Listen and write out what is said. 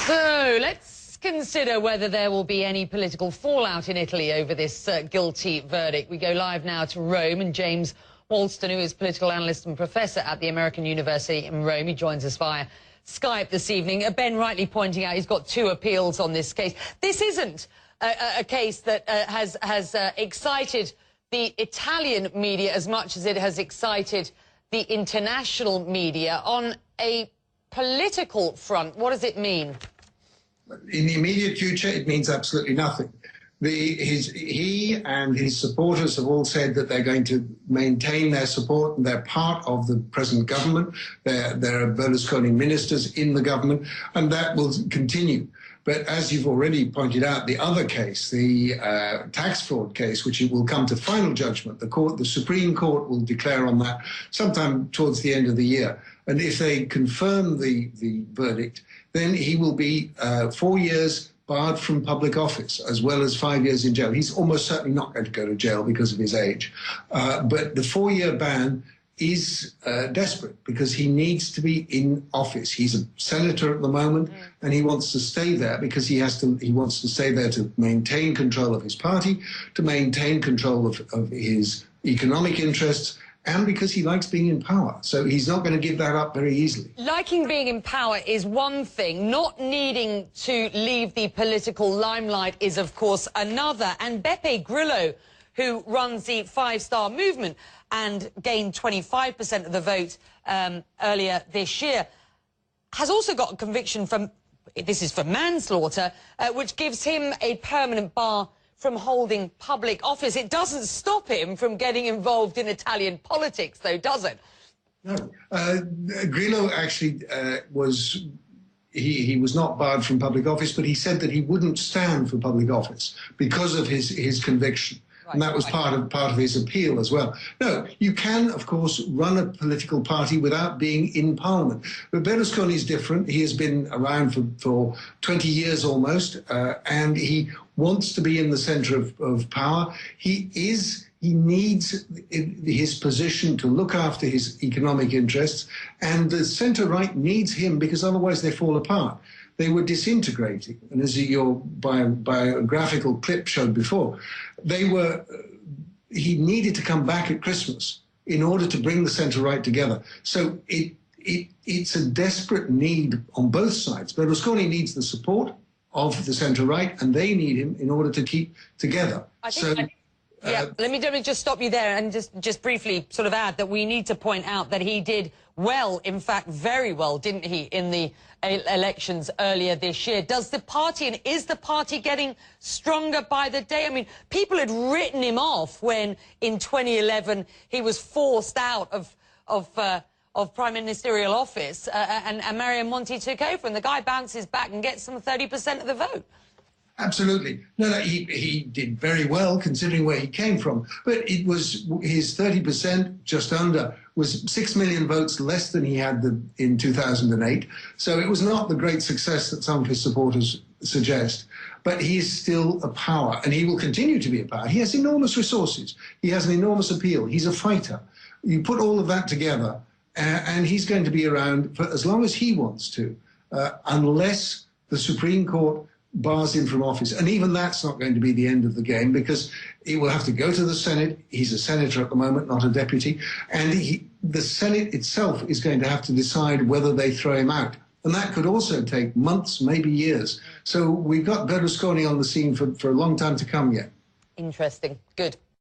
So let's consider whether there will be any political fallout in Italy over this guilty verdict. We go live now to Rome, and James Walston, who is political analyst and professor at the American University in Rome, he joins us via Skype this evening. Ben rightly pointing out he's got two appeals on this case. This isn't a case that has excited the Italian media as much as it has excited the international media. On a political front, what does it mean? In the immediate future, it means absolutely nothing. He and his supporters have all said that they're going to maintain their support, and they're part of the present government. There are Berlusconi ministers in the government, and that will continue. But as you've already pointed out, the other case, the tax fraud case, which will come to final judgment, the Supreme Court will declare on that sometime towards the end of the year. And if they confirm the verdict, then he will be 4 years barred from public office, as well as 5 years in jail. He's almost certainly not going to go to jail because of his age. But the 4-year ban is desperate because he needs to be in office. He's a senator at the moment, and he wants to stay there because he wants to stay there to maintain control of his party, to maintain control of his economic interests, and because he likes being in power. So he's not going to give that up very easily. Liking being in power is one thing. Not needing to leave the political limelight is, of course, another. And Beppe Grillo, who runs the Five Star Movement and gained 25% of the vote earlier this year, has also got a conviction from, this is for manslaughter, which gives him a permanent bar from holding public office. It doesn't stop him from getting involved in Italian politics, though, does it? No. Grillo actually he was not barred from public office, but he said that he wouldn't stand for public office because of his conviction. Right, and that was part of his appeal as well. No, you can, of course, run a political party without being in Parliament. But Berlusconi is different. He has been around for 20 years almost, and he wants to be in the centre of power. He needs his position to look after his economic interests, and the centre-right needs him because otherwise they fall apart. They were disintegrating, and as your biographical clip showed before, he needed to come back at Christmas in order to bring the centre-right together. So it's a desperate need on both sides. Berlusconi needs the support of the centre-right, and they need him in order to keep together. Let me just stop you there and just briefly sort of add that we need to point out that he did well, in fact, very well, didn't he, in the elections earlier this year. Is the party getting stronger by the day? I mean, people had written him off when, in 2011, he was forced out of prime ministerial office and Mario Monti took over, and the guy bounces back and gets some 30% of the vote. Absolutely. No, he did very well considering where he came from. But it was his 30%, just under, was 6 million votes less than he had in 2008. So it was not the great success that some of his supporters suggest. But he is still a power, and he will continue to be a power. He has enormous resources. He has an enormous appeal. He's a fighter. You put all of that together, and he's going to be around for as long as he wants to, unless the Supreme Court bars him from office. And even that's not going to be the end of the game, because he will have to go to the Senate. He's a senator at the moment, not a deputy. And the Senate itself is going to have to decide whether they throw him out. And that could also take months, maybe years. So we've got Berlusconi on the scene for a long time to come yet. Interesting. Good.